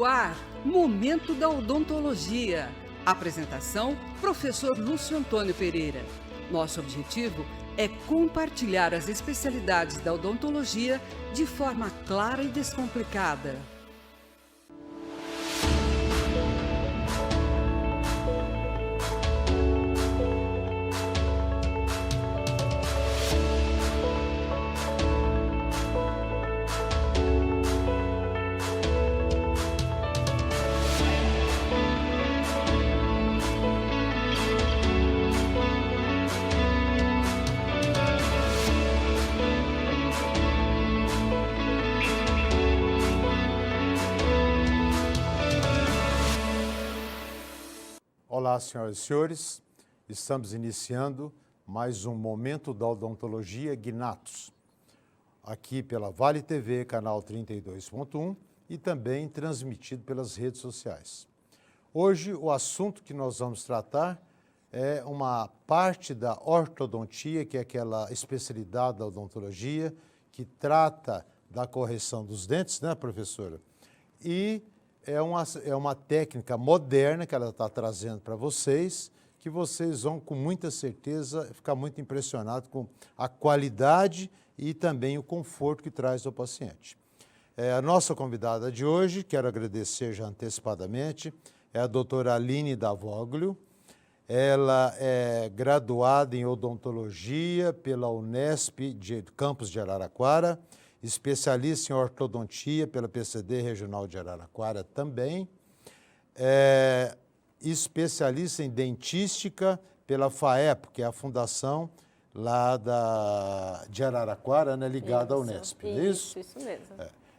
no ar, Momento da Odontologia. Apresentação, professor Lúcio Antônio Pereira. Nosso objetivo é compartilhar as especialidades da odontologia de forma clara e descomplicada. Olá, senhoras e senhores, estamos iniciando mais um Momento da Odontologia Gnatos, aqui pela Vale TV, canal 32.1 e também transmitido pelas redes sociais. Hoje o assunto que nós vamos tratar é uma parte da ortodontia, que é aquela especialidade da odontologia que trata da correção dos dentes, né, professora? E é uma técnica moderna que ela está trazendo para vocês, que vocês vão, com muita certeza, ficar muito impressionados com a qualidade e também o conforto que traz ao paciente. A nossa convidada de hoje, quero agradecer já antecipadamente, é a doutora Aline Davoglio. Ela é graduada em odontologia pela Unesp de Campos de Araraquara, especialista em ortodontia pela PCD Regional de Araraquara também, especialista em dentística pela FAEP, que é a fundação lá de Araraquara, né, ligada à Unesp, não é isso? Isso mesmo.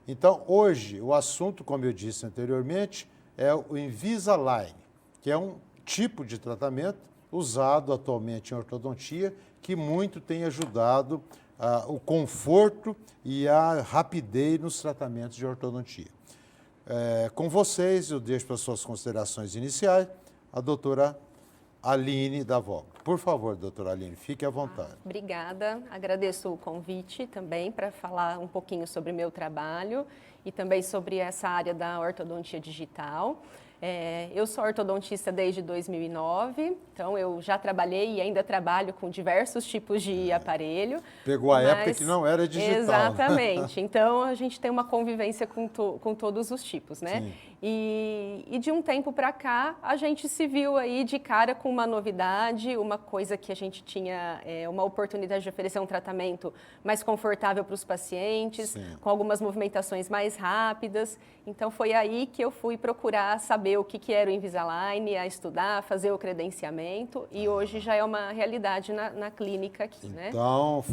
Então, hoje, o assunto, como eu disse anteriormente, é o Invisalign, que é um tipo de tratamento usado atualmente em ortodontia, que muito tem ajudado o conforto e a rapidez nos tratamentos de ortodontia. Com vocês, eu deixo para suas considerações iniciais a doutora Aline Davoglio. Por favor, doutora Aline, fique à vontade. Obrigada, agradeço o convite também para falar um pouquinho sobre meu trabalho e também sobre essa área da ortodontia digital. Eu sou ortodontista desde 2009, então eu já trabalhei e ainda trabalho com diversos tipos de aparelho. Pegou a época que não era digital. Exatamente, então a gente tem uma convivência com todos os tipos, né? Sim. E de um tempo para cá, a gente se viu aí de cara com uma novidade, uma coisa que a gente tinha uma oportunidade de oferecer um tratamento mais confortável para os pacientes, Sim, com algumas movimentações mais rápidas. Então foi aí que eu fui procurar saber o que era o Invisalign, a estudar, fazer o credenciamento, e hoje já é uma realidade na clínica aqui, né? Então,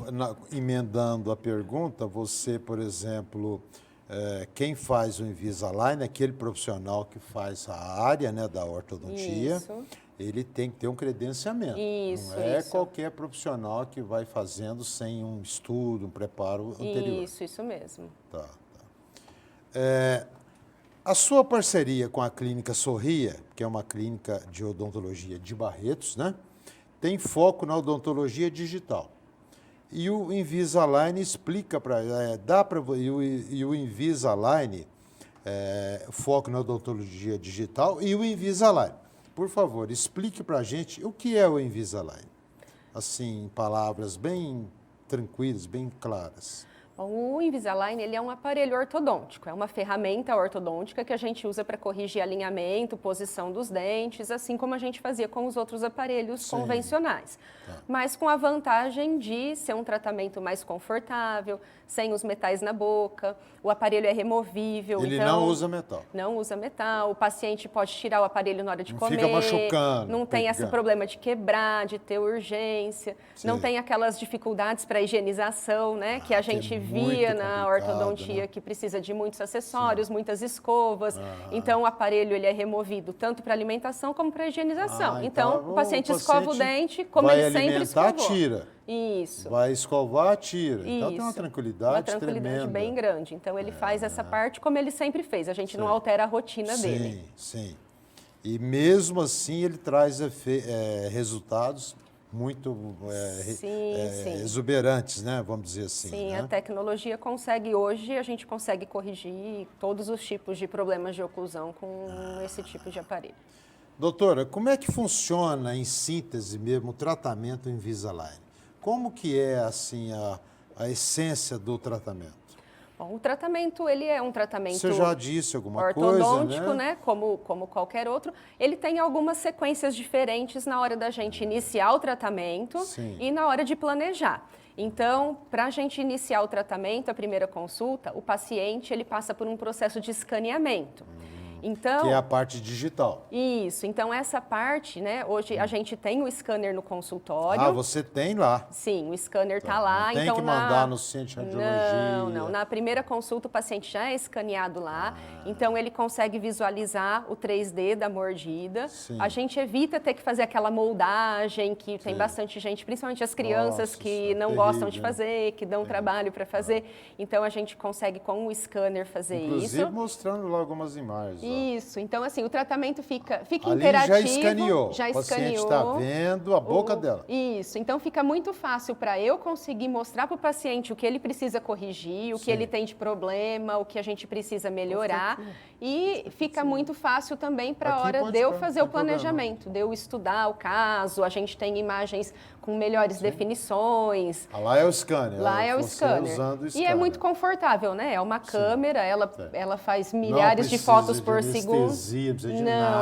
emendando a pergunta, você, por exemplo, quem faz o Invisalign, aquele profissional que faz a área, né, da ortodontia, Isso. ele tem que ter um credenciamento. Isso, não é isso. qualquer profissional que vai fazendo sem um estudo, um preparo anterior. Isso mesmo. Tá. A sua parceria com a Clínica Sorria, que é uma clínica de odontologia de Barretos, né, tem foco na odontologia digital. E o Invisalign explica para... E o Invisalign, foco na odontologia digital, e o Invisalign. Por favor, explique para a gente o que é o Invisalign. Assim, em palavras bem tranquilas, bem claras. Bom, o Invisalign ele é um aparelho ortodôntico, é uma ferramenta ortodôntica que a gente usa para corrigir alinhamento, posição dos dentes, assim como a gente fazia com os outros aparelhos Sim. convencionais. Tá. Mas com a vantagem de ser um tratamento mais confortável, sem os metais na boca, o aparelho é removível. Ele então, não usa metal. Não usa metal, o paciente pode tirar o aparelho na hora de comer. Fica machucando. Não tem esse pegando. problema de quebrar, de ter urgência, Sim. não tem aquelas dificuldades para higienização, né, que a gente via na ortodontia, né? que precisa de muitos acessórios, muitas escovas. Então, o aparelho ele é removido tanto para alimentação como para higienização. Então, o paciente escova o dente como ele sempre escovou. Tira. Isso. Vai escovar, tira. Então, tem uma Isso. tranquilidade Uma tranquilidade tremenda. bem grande. Então, ele faz essa parte como ele sempre fez. A gente não altera a rotina dele. Sim. E mesmo assim, ele traz resultados muito Sim. exuberantes, né? Vamos dizer assim. Sim, né? a tecnologia consegue, hoje a gente consegue corrigir todos os tipos de problemas de oclusão com esse tipo de aparelho. Doutora, como é que funciona, em síntese mesmo, o tratamento Invisalign? Como que é, assim, a essência do tratamento? Bom, o tratamento, ele é um tratamento Você já disse alguma ortodôntico, coisa, né? Como qualquer outro. Ele tem algumas sequências diferentes na hora da gente iniciar o tratamento Sim. e na hora de planejar. Então, para a gente iniciar o tratamento, a primeira consulta, o paciente ele passa por um processo de escaneamento. Então, Que é a parte digital. Isso. Então, essa parte, né? Hoje a gente tem o scanner no consultório. Ah, você tem lá. Sim, o scanner está lá. Não tem então, que mandar no centro de radiologia. Não. Na primeira consulta, o paciente já é escaneado lá. Então, ele consegue visualizar o 3D da mordida. Sim. A gente evita ter que fazer aquela moldagem que tem bastante gente, principalmente as crianças que não gostam de fazer, que dão trabalho para fazer. Então, a gente consegue, com o scanner, fazer Inclusive, isso. mostrando lá algumas imagens. Isso, então assim, o tratamento fica Ali interativo. já escaneou, já o paciente está vendo a boca dela. Isso, então fica muito fácil para eu conseguir mostrar para o paciente o que ele precisa corrigir, o que ele tem de problema, o que a gente precisa melhorar. E fica muito fácil também para a hora de eu fazer o planejamento, de eu estudar o caso. A gente tem imagens com melhores definições. Lá é o scanner. Lá é o scanner. Usando o E scanner. é muito confortável, né? É uma câmera, ela faz milhares de fotos por segundo.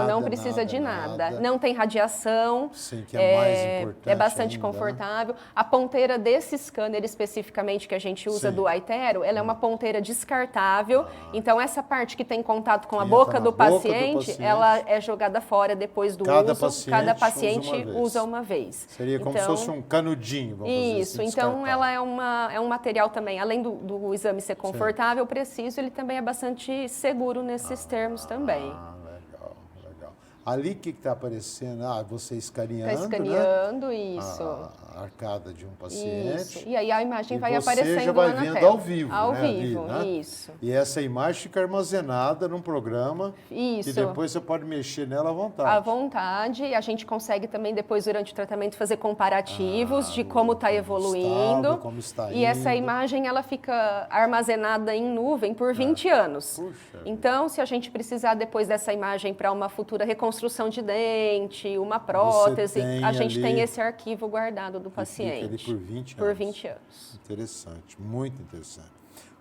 Não precisa de nada. Não tem radiação. Sim, que é mais importante. É bastante ainda, confortável. Né? A ponteira desse scanner especificamente que a gente usa do iTero, ela é uma ponteira descartável. Então essa parte que tem contato com a boca do paciente, ela é jogada fora depois do uso. Cada paciente usa uma vez. Seria como se fosse um canudinho, vamos dizer assim. Isso, então ela é um material também, além do exame ser confortável, preciso, ele também é bastante seguro nesses termos também. Legal. Ali o que está aparecendo? Você escaneando, está escaneando, né? Isso. A arcada de um paciente. Isso. E aí a imagem vai você aparecendo já vai lá na vendo tela. ao vivo, Ao né? vivo, Ali, né? Isso. E essa imagem fica armazenada num programa Isso. que depois você pode mexer nela à vontade. À vontade. A gente consegue também depois, durante o tratamento, fazer comparativos de como está evoluindo. Como está e essa imagem ela fica armazenada em nuvem por 20 anos. Puxa. Então, se a gente precisar depois dessa imagem para uma futura reconstrução de dente, uma prótese, a gente tem esse arquivo guardado do paciente. Fica ali por 20 anos. Por 20 anos. Interessante, muito interessante.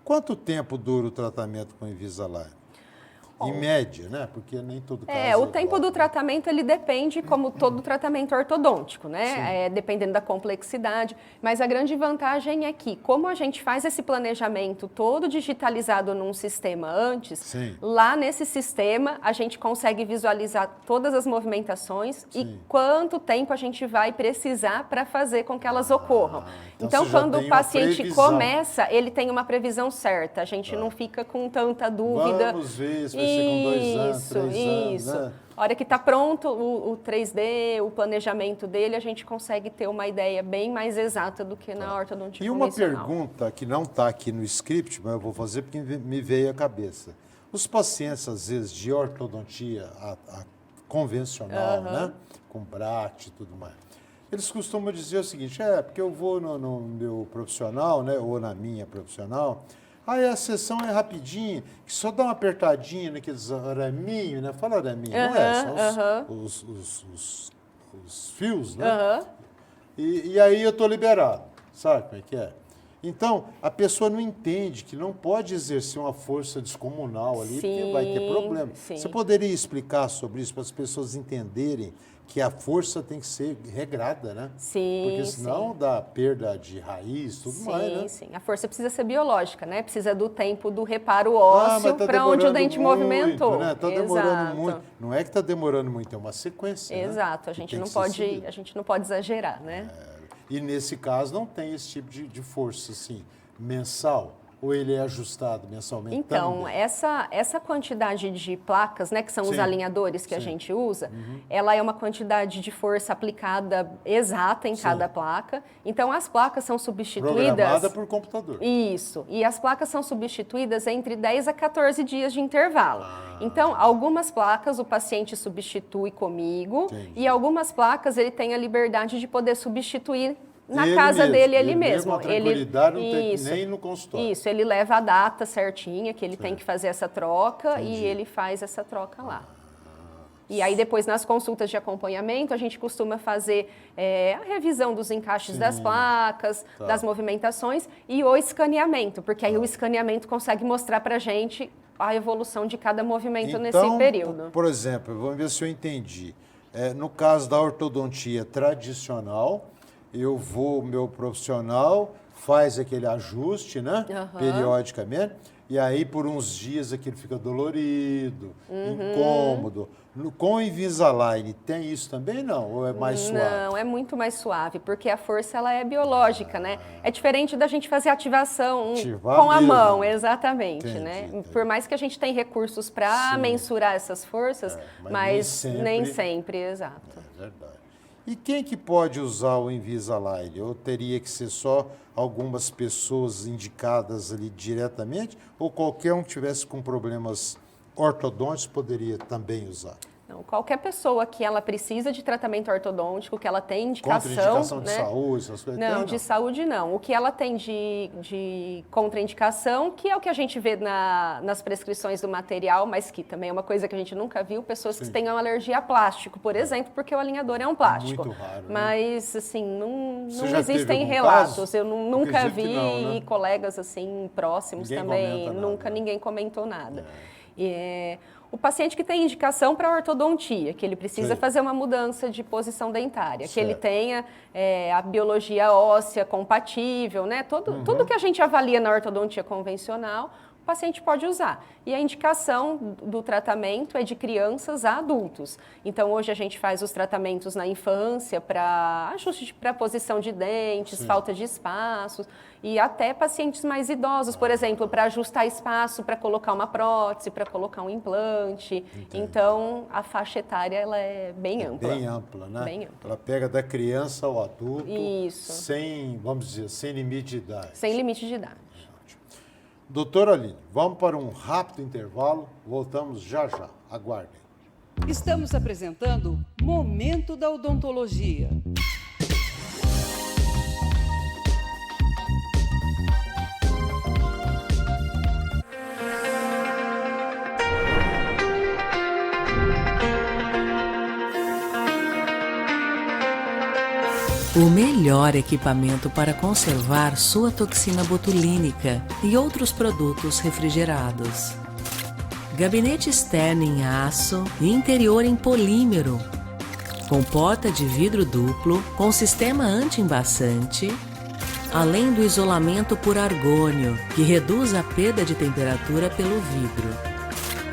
Quanto tempo dura o tratamento com Invisalign? Em média, né? Porque nem todo caso o tempo do tratamento, ele depende, como todo tratamento ortodôntico, né? Dependendo da complexidade. Mas a grande vantagem é que, como a gente faz esse planejamento todo digitalizado num sistema antes, lá nesse sistema a gente consegue visualizar todas as movimentações e quanto tempo a gente vai precisar para fazer com que elas ocorram. Então quando o paciente começa, ele tem uma previsão certa. A gente não fica com tanta dúvida. Vamos ver se vai ser com 2 anos, 3 anos, né? A hora que está pronto o 3D, o planejamento dele, a gente consegue ter uma ideia bem mais exata do que na ortodontia convencional. E uma pergunta que não está aqui no script, mas eu vou fazer porque me veio à cabeça. Os pacientes, às vezes, de ortodontia convencional, né? Com bract e tudo mais, eles costumam dizer o seguinte, porque eu vou no meu profissional, né? Ou na minha profissional, a sessão é rapidinho, que só dá uma apertadinha naqueles araminhos, né? Fala araminho, não é? São os fios, né? E aí eu estou liberado, sabe como é que é? Então, a pessoa não entende que não pode exercer uma força descomunal ali, porque vai ter problema. Você poderia explicar sobre isso para as pessoas entenderem que a força tem que ser regrada, né? Porque senão dá perda de raiz, tudo mais, né? Sim. A força precisa ser biológica, né? Precisa do tempo do reparo ósseo para onde o dente movimentou. Está demorando muito. Não é que está demorando muito, é uma sequência. Exato. Né? A gente não pode exagerar, né? E nesse caso não tem esse tipo de força assim, mensal. ou ele é ajustado mensalmente? Então, também? essa quantidade de placas, né, que são os Sim. alinhadores que a Sim. gente usa, ela é uma quantidade de força aplicada exata em Sim. cada placa. Então, as placas são substituídas... Programada por computador. Isso. E as placas são substituídas entre 10 a 14 dias de intervalo. Então, algumas placas o paciente substitui comigo. Entendi. E algumas placas ele tem a liberdade de poder substituir na Ele casa mesmo, dele, ele ele mesmo. mesmo, a tranquilidade não tem Isso. nem no consultório. Isso, ele leva a data certinha que ele tem que fazer essa troca Entendi. e ele faz essa troca lá. E aí depois nas consultas de acompanhamento a gente costuma fazer a revisão dos encaixes das placas, das movimentações e o escaneamento, porque aí o escaneamento consegue mostrar pra gente a evolução de cada movimento nesse período. Por exemplo, vamos ver se eu entendi. No caso da ortodontia tradicional, o meu profissional faz aquele ajuste, né? Periodicamente, e aí por uns dias aquilo fica dolorido, incômodo. Com o Invisalign tem isso também, não? Ou é mais suave? Não, é muito mais suave, porque a força ela é biológica, né? É diferente da gente fazer ativação Ativar com a mesmo. mão, exatamente, Entendi, né? entendi. Por mais que a gente tenha recursos para mensurar essas forças, mas nem sempre, exato. É verdade. E quem que pode usar o Invisalign? Ou teria que ser só algumas pessoas indicadas ali diretamente? Ou qualquer um que tivesse com problemas ortodônticos poderia também usar? Não, qualquer pessoa que ela precisa de tratamento ortodôntico, que ela tem indicação... Contraindicação de né? saúde, essas coisas? Não, Tem, de saúde não. O que ela tem de contraindicação, que é o que a gente vê nas prescrições do material, mas que também é uma coisa que a gente nunca viu, pessoas que tenham alergia a plástico, por exemplo, porque o alinhador é um plástico. Muito raro, né? Mas, assim, não já teve existem algum relatos. caso? Eu nunca Acredito vi que não, né? e colegas, assim, próximos Ninguém também, comenta nada, nunca né? ninguém comentou nada. O paciente que tem indicação para ortodontia, que ele precisa Sim. fazer uma mudança de posição dentária, que ele Certo. tenha a biologia óssea compatível, né? Tudo que a gente avalia na ortodontia convencional, o paciente pode usar. E a indicação do tratamento é de crianças a adultos. Então, hoje a gente faz os tratamentos na infância para ajuste para posição de dentes, falta de espaços, e até pacientes mais idosos, por exemplo, para ajustar espaço, para colocar uma prótese, para colocar um implante. Então, a faixa etária ela é bem ampla. Bem ampla, né? Bem ampla. Ela pega da criança ao adulto, Isso. sem, vamos dizer, sem limite de idade. Sem limite de idade. Doutora Aline, vamos para um rápido intervalo, voltamos já já. Aguardem. Estamos apresentando Momento da Odontologia. O melhor equipamento para conservar sua toxina botulínica e outros produtos refrigerados. Gabinete externo em aço e interior em polímero. Com porta de vidro duplo, com sistema anti-embaçante, além do isolamento por argônio, que reduz a perda de temperatura pelo vidro.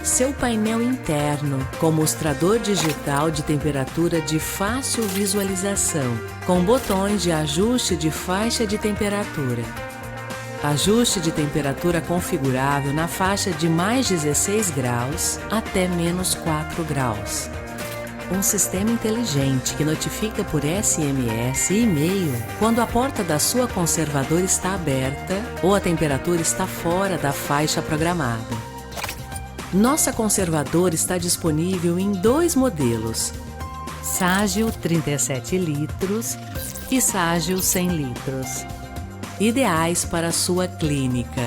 Seu painel interno, com mostrador digital de temperatura de fácil visualização, com botões de ajuste de faixa de temperatura. Ajuste de temperatura configurável na faixa de mais 16 graus até menos 4 graus. Um sistema inteligente que notifica por SMS e e-mail quando a porta da sua conservadora está aberta ou a temperatura está fora da faixa programada. Nossa conservadora está disponível em 2 modelos, Ságil 37 litros e Ságil 100 litros, ideais para a sua clínica.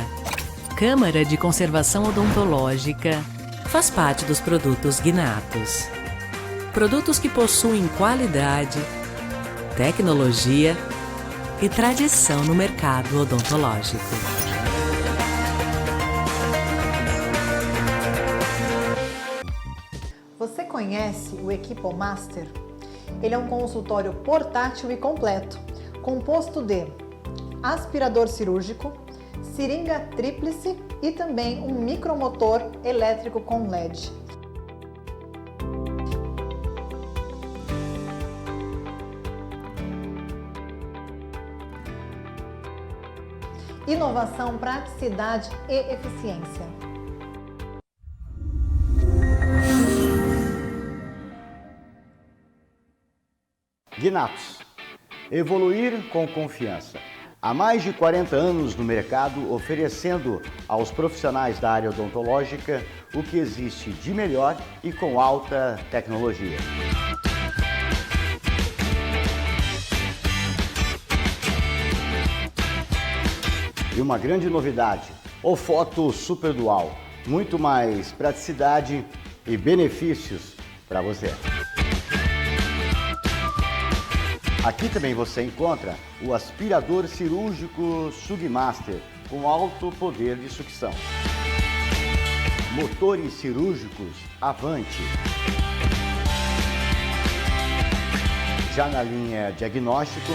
Câmara de Conservação Odontológica faz parte dos produtos Gnatos. Produtos que possuem qualidade, tecnologia e tradição no mercado odontológico. Você conhece o EquipoMaster? Ele é um consultório portátil e completo, composto de aspirador cirúrgico, seringa tríplice e também um micromotor elétrico com LED. Inovação, praticidade e eficiência. Gnatos. Evoluir com confiança. Há mais de 40 anos no mercado, oferecendo aos profissionais da área odontológica o que existe de melhor e com alta tecnologia. E uma grande novidade, o Foto Super Dual. Muito mais praticidade e benefícios para você. Aqui também você encontra o aspirador cirúrgico Sugmaster com alto poder de sucção. Motores cirúrgicos Avante. Já na linha diagnóstico,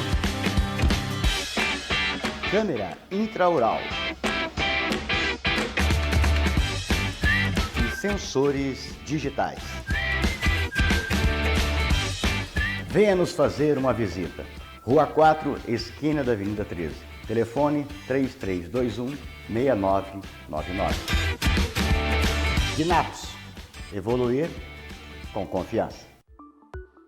câmera intraoral e sensores digitais. Venha nos fazer uma visita. Rua 4, esquina da Avenida 13. Telefone 3321-6999. Gnatos. Evoluir com confiança.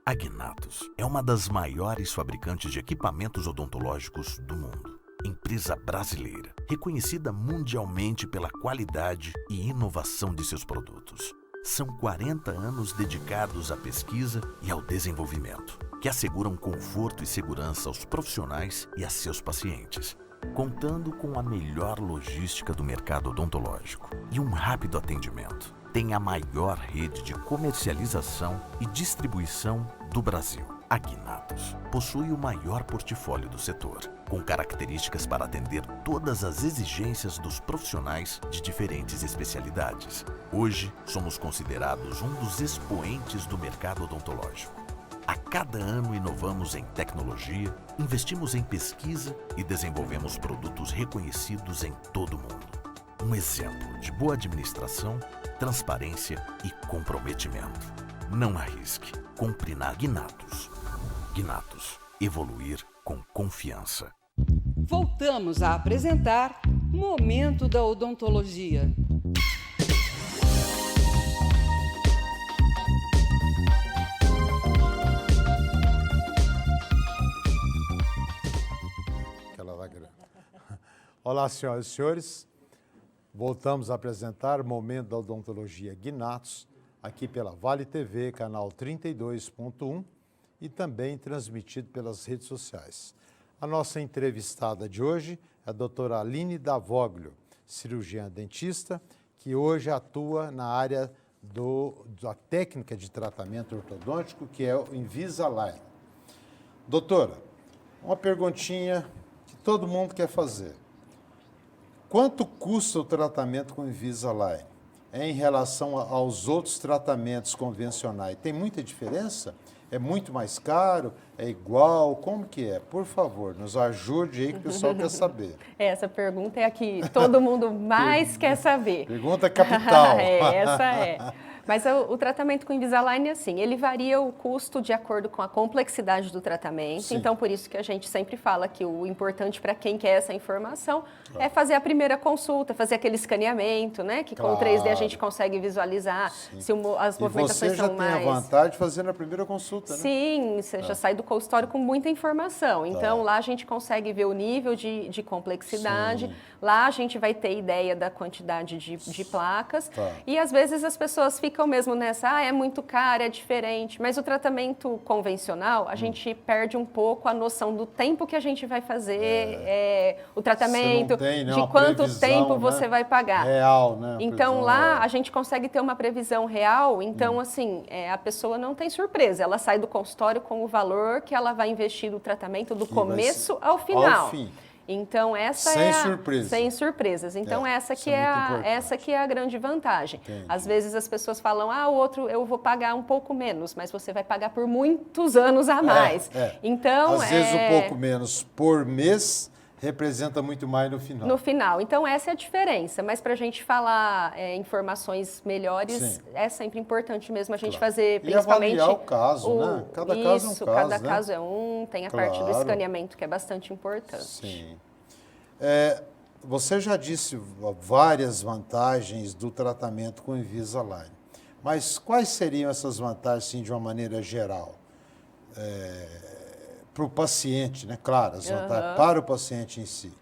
A Gnatos é uma das maiores fabricantes de equipamentos odontológicos do mundo. Empresa brasileira, reconhecida mundialmente pela qualidade e inovação de seus produtos. São 40 anos dedicados à pesquisa e ao desenvolvimento, que asseguram conforto e segurança aos profissionais e a seus pacientes, contando com a melhor logística do mercado odontológico e um rápido atendimento. Tem a maior rede de comercialização e distribuição do Brasil. A Gnatos possui o maior portfólio do setor, com características para atender todas as exigências dos profissionais de diferentes especialidades. Hoje, somos considerados um dos expoentes do mercado odontológico. A cada ano inovamos em tecnologia, investimos em pesquisa e desenvolvemos produtos reconhecidos em todo o mundo. Um exemplo de boa administração, transparência e comprometimento. Não arrisque, compre na Gnatos. Gnatos, evoluir com confiança. Voltamos a apresentar Momento da Odontologia. Olá, senhoras e senhores. Voltamos a apresentar Momento da Odontologia Gnatos, aqui pela Vale TV, canal 32.1 e também transmitido pelas redes sociais. A nossa entrevistada de hoje é a doutora Aline Davoglio, cirurgiã dentista, que hoje atua na área da técnica de tratamento ortodôntico, que é o Invisalign. Doutora, uma perguntinha que todo mundo quer fazer. Quanto custa o tratamento com Invisalign em relação aos outros tratamentos convencionais? Tem muita diferença? É muito mais caro? É igual? Como que é? Por favor, nos ajude aí que o pessoal quer saber. Essa pergunta é a que todo mundo mais quer saber. Pergunta capital. Essa é. Mas o tratamento com Invisalign, assim, ele varia o custo de acordo com a complexidade do tratamento. Sim. Então, por isso que a gente sempre fala que o importante para quem quer essa informação é fazer a primeira consulta, fazer aquele escaneamento, né? Que com o 3D a gente consegue visualizar se as movimentações são mais... E você já tem a vantagem de fazer na primeira consulta, né? Sim, você já sai do consultório com muita informação. Então, lá a gente consegue ver o nível de complexidade. Sim. Lá a gente vai ter ideia da quantidade de placas. E, às vezes, as pessoas ficam mesmo nessa, é muito caro, é diferente. Mas o tratamento convencional, a gente perde um pouco a noção do tempo que a gente vai fazer o tratamento, de quanto tempo você vai pagar. Real, né? Então, lá a gente consegue ter uma previsão real. Então, assim, a pessoa não tem surpresa. Ela sai do consultório com o valor que ela vai investir no tratamento do começo ao final. Ao fim. Então, essa sem surpresas. Então, essa que é a grande vantagem. Entendi. Às vezes as pessoas falam, o outro eu vou pagar um pouco menos, mas você vai pagar por muitos anos a mais. Então, às vezes um pouco menos por mês representa muito mais no final. No final. Então, essa é a diferença. Mas para a gente falar informações melhores, é sempre importante mesmo a gente fazer, principalmente... E avaliar o caso, né? Cada caso é um caso, cada caso é um. Tem a parte do escaneamento, que é bastante importante. Sim. você já disse várias vantagens do tratamento com Invisalign, mas quais seriam essas vantagens, sim, de uma maneira geral? Para o paciente, né? Claro, as vantagens para o paciente em si.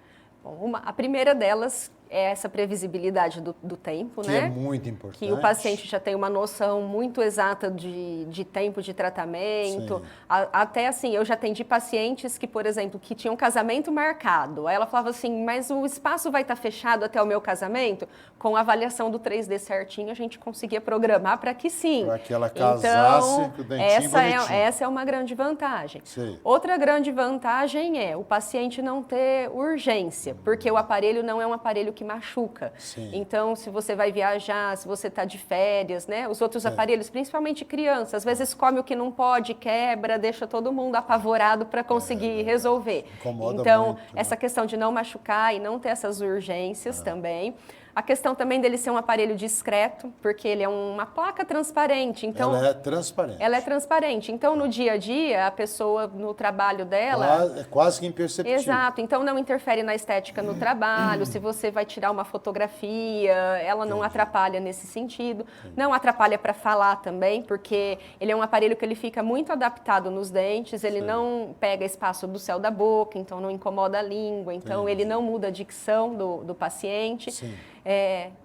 Bom, a primeira delas é essa previsibilidade do tempo, que né? é muito importante. Que o paciente já tem uma noção muito exata de tempo de tratamento. Até assim, eu já atendi pacientes que, por exemplo, que tinham casamento marcado. Aí ela falava assim, mas o espaço vai estar fechado até o meu casamento? Com a avaliação do 3D certinho, a gente conseguia programar para que sim. Para que ela casasse com o dentinho bonitinho. Essa é uma grande vantagem. Sim. Outra grande vantagem é o paciente não ter urgência, porque o aparelho não é um aparelho que machuca. Sim. Então, se você vai viajar, se você está de férias, né? Os outros aparelhos, principalmente criança, às vezes come o que não pode, quebra, deixa todo mundo apavorado para conseguir resolver. Incomoda então, muito, né? essa questão de não machucar e não ter essas urgências também. A questão também dele ser um aparelho discreto, porque ele é uma placa transparente. Então, ela é transparente. Ela é transparente. Então, no dia a dia, a pessoa, no trabalho dela... É quase que imperceptível. Exato. Então, não interfere na estética no trabalho. Se você vai tirar uma fotografia, ela não atrapalha nesse sentido. Não atrapalha para falar também, porque ele é um aparelho que ele fica muito adaptado nos dentes. Ele não pega espaço do céu da boca, então não incomoda a língua. Então, ele não muda a dicção do paciente. Sim.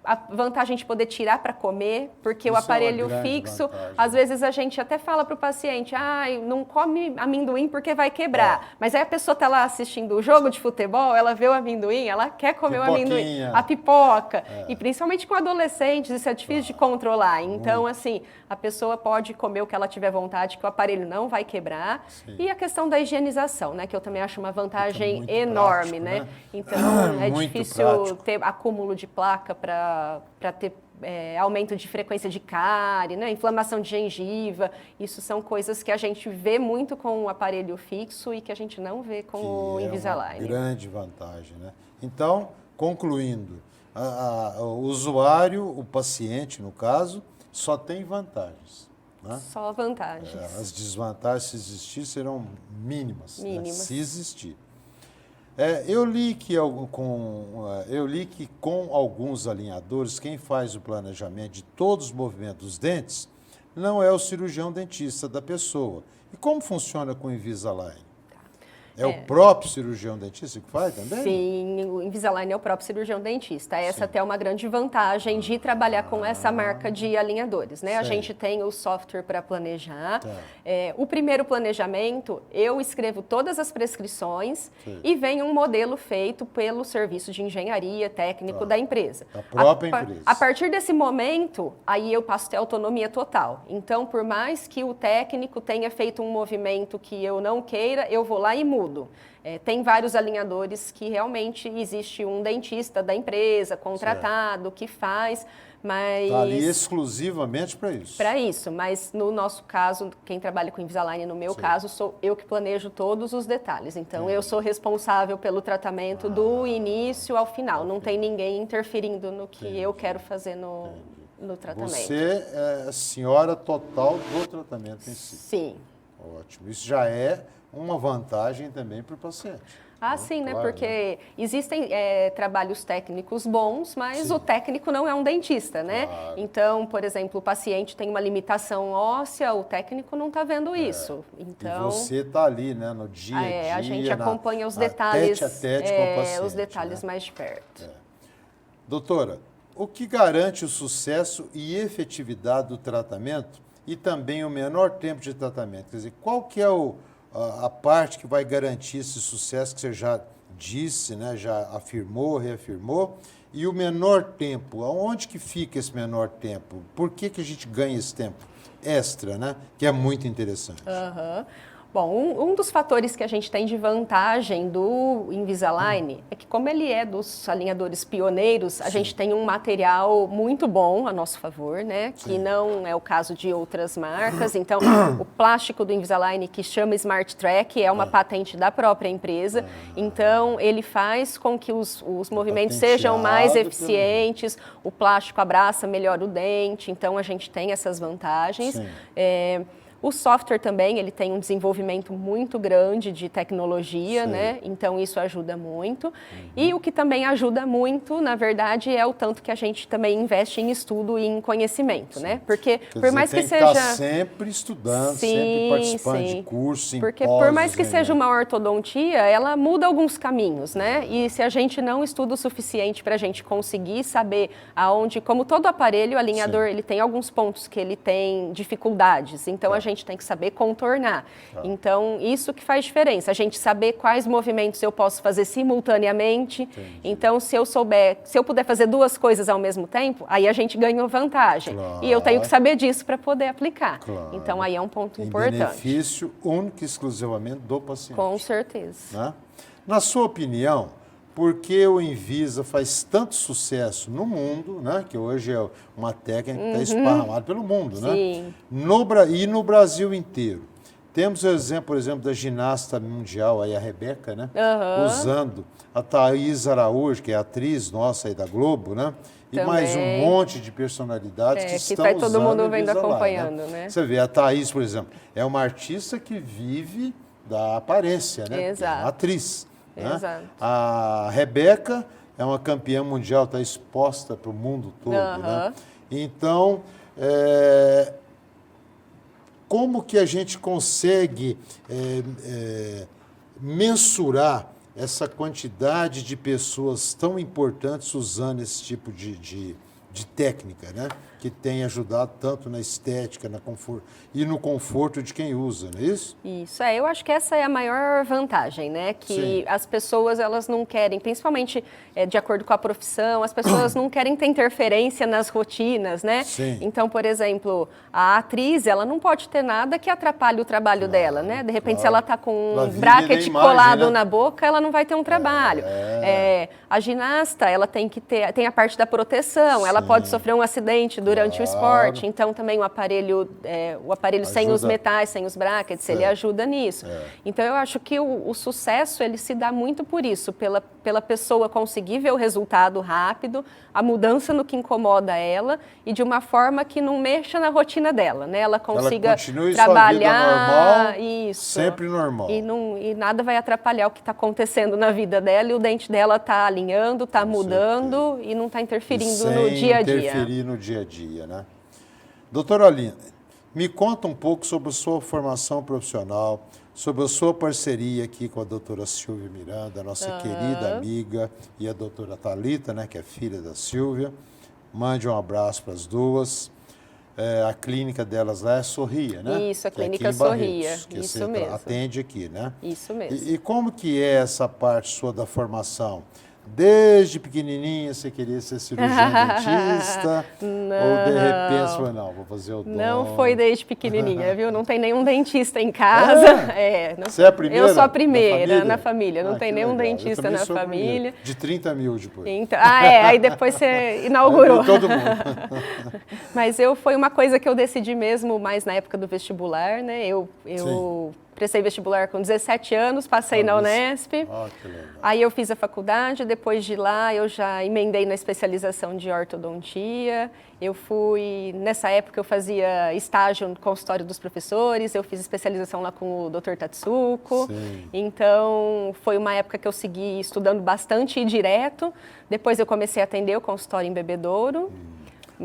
A vantagem de poder tirar para comer, porque o aparelho fixo, às vezes a gente até fala para o paciente, não come amendoim porque vai quebrar. Mas aí a pessoa está lá assistindo o jogo de futebol, ela vê o amendoim, ela quer comer o amendoim, a pipoca. E principalmente com adolescentes, isso é difícil de controlar. Então, assim, a pessoa pode comer o que ela tiver vontade, que o aparelho não vai quebrar. Sim. E a questão da higienização, né, que eu também acho uma vantagem enorme, prático, né? Então, é difícil ter acúmulo de placa para ter aumento de frequência de cárie, né? Inflamação de gengiva. Isso são coisas que a gente vê muito com o aparelho fixo e que a gente não vê com o Invisalign. Uma grande vantagem, né? Então, concluindo, o usuário, o paciente, no caso, só tem vantagens. Né? Só vantagens. As desvantagens, se existir, serão mínimas. Né? Se existir. Eu li que com alguns alinhadores, quem faz o planejamento de todos os movimentos dos dentes não é o cirurgião dentista da pessoa. E como funciona com o Invisalign? É o próprio cirurgião dentista que faz também? Sim, o Invisalign é o próprio cirurgião dentista. Essa até é uma grande vantagem de trabalhar com essa marca de alinhadores, né? A gente tem o software para planejar. O primeiro planejamento, eu escrevo todas as prescrições e vem um modelo feito pelo serviço de engenharia técnico da empresa. Da própria empresa. A partir desse momento, aí eu passo a ter autonomia total. Então, por mais que o técnico tenha feito um movimento que eu não queira, eu vou lá e mudo. Tem vários alinhadores que realmente existe um dentista da empresa contratado que faz, mas... Está ali exclusivamente para isso. Para isso, mas no nosso caso, quem trabalha com Invisalign, no meu caso, sou eu que planejo todos os detalhes. Então, eu sou responsável pelo tratamento do início ao final. Não tem ninguém interferindo no que eu quero fazer no tratamento. Você é a senhora total do tratamento em si. Sim. Ótimo. Isso já é uma vantagem também para o paciente. Sim, né? Claro, Porque existem trabalhos técnicos bons, mas o técnico não é um dentista, né? Claro. Então, por exemplo, o paciente tem uma limitação óssea, o técnico não está vendo isso. Então, e você está ali, né, no dia a dia. A gente acompanha os detalhes, tete com o paciente, os detalhes, né? Mais de perto. Doutora, o que garante o sucesso e efetividade do tratamento e também o menor tempo de tratamento? Quer dizer, qual que é a parte que vai garantir esse sucesso que você já disse, né, já afirmou, reafirmou, e o menor tempo? Aonde que fica esse menor tempo? Por que a gente ganha esse tempo extra, né, que é muito interessante? Bom, um dos fatores que a gente tem de vantagem do Invisalign é que, como ele é dos alinhadores pioneiros, a gente tem um material muito bom a nosso favor, né? Que não é o caso de outras marcas. Então, o plástico do Invisalign, que chama Smart Track, é uma patente da própria empresa. Então, ele faz com que os movimentos sejam mais eficientes, o plástico abraça melhor o dente, então a gente tem essas vantagens. O software também, ele tem um desenvolvimento muito grande de tecnologia, né? Então isso ajuda muito. E o que também ajuda muito, na verdade, é o tanto que a gente também investe em estudo e em conhecimento, né? Porque por mais que seja... Tá sempre estudando, sempre participando de cursos, porque por mais que seja uma ortodontia, ela muda alguns caminhos, né? E se a gente não estuda o suficiente para a gente conseguir saber aonde, como todo aparelho, o alinhador, ele tem alguns pontos que ele tem dificuldades, então a gente tem que saber contornar. Então, isso que faz diferença, a gente saber quais movimentos eu posso fazer simultaneamente. Então, se eu puder fazer duas coisas ao mesmo tempo, aí a gente ganha vantagem. E eu tenho que saber disso para poder aplicar. Então, aí é um ponto importante. Benefício único e exclusivamente do paciente. Com certeza. Né? Na sua opinião, por que o Envisa faz tanto sucesso no mundo, né? Que hoje é uma técnica que está esparramada pelo mundo, né? Sim. E no Brasil inteiro. Temos o exemplo, por exemplo, da ginasta mundial, aí a Rebeca, né? Usando a Thaís Araújo, que é atriz nossa aí da Globo, né? E também. Mais um monte de personalidades que estão usando. Que está todo mundo vendo acompanhando, né? Você vê, a Thaís, por exemplo, é uma artista que vive da aparência, né? Exato. É uma atriz. Exato. Né? A Rebeca é uma campeã mundial, está exposta para o mundo todo. Né? Então, como que a gente consegue mensurar essa quantidade de pessoas tão importantes usando esse tipo de técnica, né? Que tem ajudado tanto na estética, e no conforto de quem usa, não é isso? Isso, eu acho que essa é a maior vantagem, né? Que as pessoas, elas não querem, principalmente de acordo com a profissão, as pessoas não querem ter interferência nas rotinas, né? Sim. Então, por exemplo, a atriz, ela não pode ter nada que atrapalhe o trabalho dela, né? De repente, se ela está com um bracket colado na boca, ela não vai ter um trabalho. A ginasta, ela tem a parte da proteção, ela pode sofrer um acidente durante o esporte, então também o aparelho sem os metais, sem os brackets, ele ajuda nisso. Então eu acho que o sucesso, ele se dá muito por isso, pela pessoa conseguir ver o resultado rápido, a mudança no que incomoda ela e de uma forma que não mexa na rotina dela, né? Ela consiga trabalhar, sua vida normal, sempre normal. E nada vai atrapalhar o que está acontecendo na vida dela, e o dente dela está alinhando, está mudando e não está interferindo no dia a dia. Interferir no dia a dia, né? Doutora Olinda, me conta um pouco sobre a sua formação profissional, sobre a sua parceria aqui com a doutora Silvia Miranda, nossa querida amiga, e a doutora Thalita, né, que é filha da Silvia. Mande um abraço para as duas. A clínica delas lá é Sorria, né? Isso, a clínica Sorria, que isso você mesmo. atende aqui, né? Isso mesmo. E como que é essa parte sua da formação? Desde pequenininha você queria ser cirurgião dentista? Ou de repente falou, não, vou fazer o odonto? Não foi desde pequenininha, viu? Não tem nenhum dentista em casa. Você é a primeira? Eu sou a primeira na família. Não tem nenhum legal. dentista na família. De 30 mil depois. Então, aí depois você inaugurou. Todo mundo. Mas foi uma coisa que eu decidi mesmo mais na época do vestibular, né? Eu prestei vestibular com 17 anos, passei na Unesp. Que legal. Aí eu fiz a faculdade, depois de lá eu já emendei na especialização de ortodontia. Nessa época eu fazia estágio no consultório dos professores, eu fiz especialização lá com o Dr. Tatsuko. Sim. Então foi uma época que eu segui estudando bastante e direto. Depois eu comecei a atender o consultório em Bebedouro.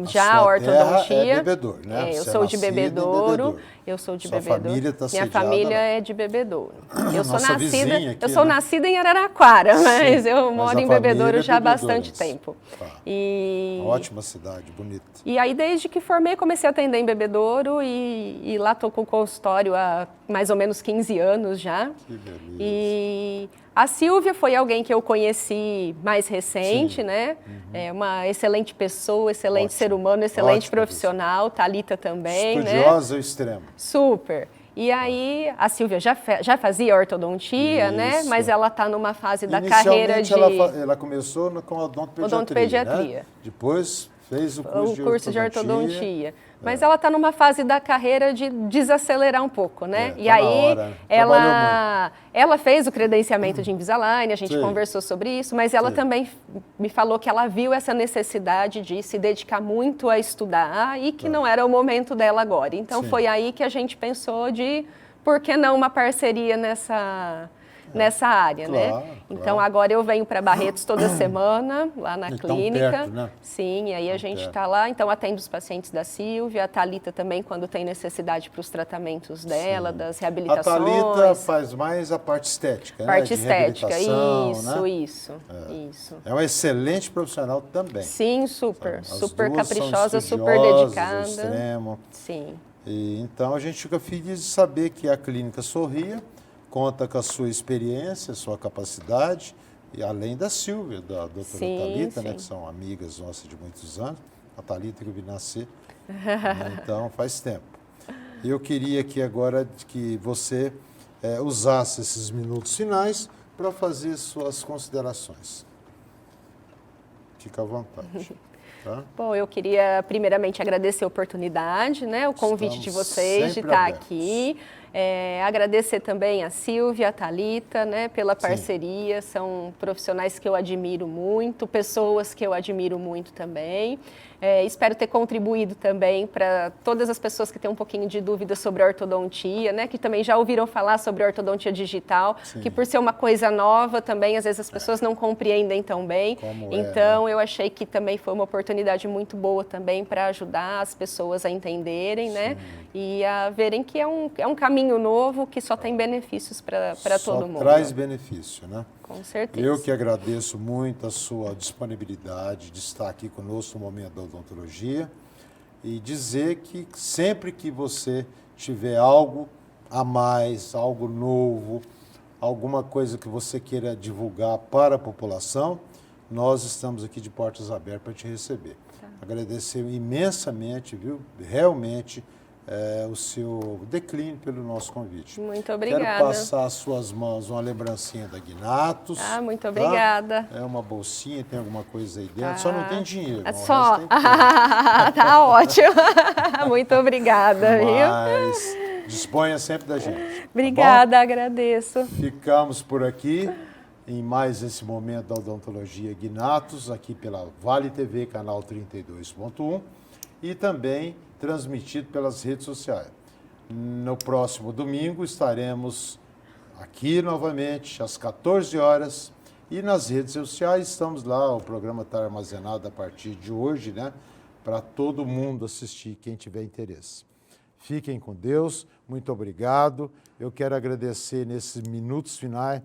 Já a ortodontia. É Bebedouro, né? Eu sou de Bebedouro. Eu sou de Bebedouro. Família está Minha família é de Bebedouro. Eu sou nascida, nascida em Araraquara, mas eu moro em Bebedouro já há bastante tempo. Uma ótima cidade, bonita. E aí, desde que formei, comecei a atender em Bebedouro e lá estou com o consultório há mais ou menos 15 anos já. Que beleza. E a Silvia foi alguém que eu conheci mais recente, né? É uma excelente pessoa, excelente ser humano, excelente profissional. Thalita também, estudiosa ao extremo. Super. E aí, a Silvia já fazia ortodontia, né? Mas ela está numa fase da carreira de... Ela começou com odontopediatria, odontopediatria. né? Depois Fez o curso de ortodontia. Mas ela está numa fase da carreira de desacelerar um pouco, né? E aí ela fez o credenciamento de Invisalign, a gente conversou sobre isso, mas ela também me falou que ela viu essa necessidade de se dedicar muito a estudar e que não era o momento dela agora. Então foi aí que a gente pensou de por que não uma parceria nessa área, né? Então agora eu venho para Barretos toda semana, lá na clínica. Perto, né? Sim, e aí a gente está lá, então atendo os pacientes da Sílvia, a Thalita também quando tem necessidade para os tratamentos dela, das reabilitações. A Thalita faz mais a parte estética, parte né? estética, isso. É uma excelente profissional também. Sim, super caprichosa, super dedicada. dedicada. Extremo. Sim. E, então a gente fica feliz de saber que a Clínica Sorria conta com a sua experiência, sua capacidade, e além da Sílvia, da doutora Thalita, né, que são amigas nossas de muitos anos, a Thalita que eu vi nascer, né, então faz tempo. E eu queria que agora que você usasse esses minutos finais para fazer suas considerações. Fica à vontade. Tá? Bom, eu queria primeiramente agradecer a oportunidade, né, o convite de vocês de estar aqui. Agradecer também a Sílvia, a Thalita, né, pela parceria. São profissionais que eu admiro muito, pessoas que eu admiro muito também. Espero ter contribuído também para todas as pessoas que têm um pouquinho de dúvida sobre a ortodontia, né, que também já ouviram falar sobre a ortodontia digital, que por ser uma coisa nova também, às vezes as pessoas não compreendem tão bem. Então, eu achei que também foi uma oportunidade muito boa também para ajudar as pessoas a entenderem, né, e a verem que é um caminho novo que só tem benefícios para todo mundo. Só traz benefício, né? Com certeza. Eu que agradeço muito a sua disponibilidade de estar aqui conosco no Momento da Odontologia e dizer que sempre que você tiver algo a mais, algo novo, alguma coisa que você queira divulgar para a população, nós estamos aqui de portas abertas para te receber. Agradecer imensamente, viu? Realmente, o seu declínio pelo nosso convite. Muito obrigada. Quero passar às suas mãos uma lembrancinha da Guinatos. Muito obrigada. É uma bolsinha, tem alguma coisa aí dentro. Só não tem dinheiro. Só. Tá ótimo. Muito obrigada, Mas disponha sempre da gente. Obrigada, agradeço. Ficamos por aqui em mais esse Momento da Odontologia Guinatos, aqui pela Vale TV, canal 32.1 e também transmitido pelas redes sociais. No próximo domingo estaremos aqui novamente às 14 horas e nas redes sociais estamos lá, o programa está armazenado a partir de hoje, né, para todo mundo assistir, quem tiver interesse. Fiquem com Deus, muito obrigado. Eu quero agradecer nesses minutos finais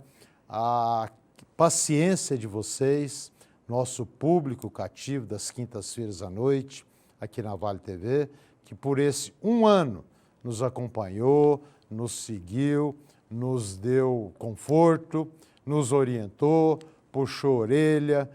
a paciência de vocês, nosso público cativo das quintas-feiras à noite, aqui na Vale TV, que por esse um ano nos acompanhou, nos seguiu, nos deu conforto, nos orientou, puxou a orelha,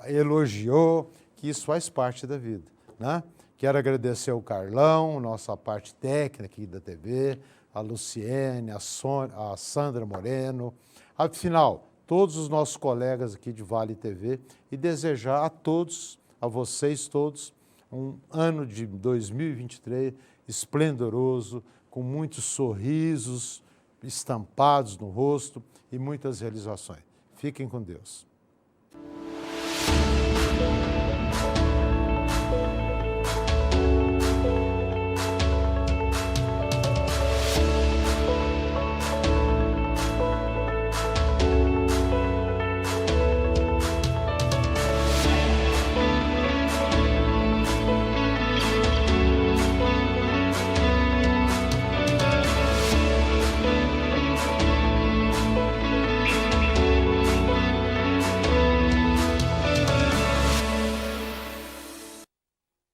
elogiou, que isso faz parte da vida, né? Quero agradecer ao Carlão, nossa parte técnica aqui da TV, a Luciene, a Sandra Moreno, afinal, todos os nossos colegas aqui de Vale TV e desejar a todos, a vocês todos, um ano de 2023 esplendoroso, com muitos sorrisos estampados no rosto e muitas realizações. Fiquem com Deus.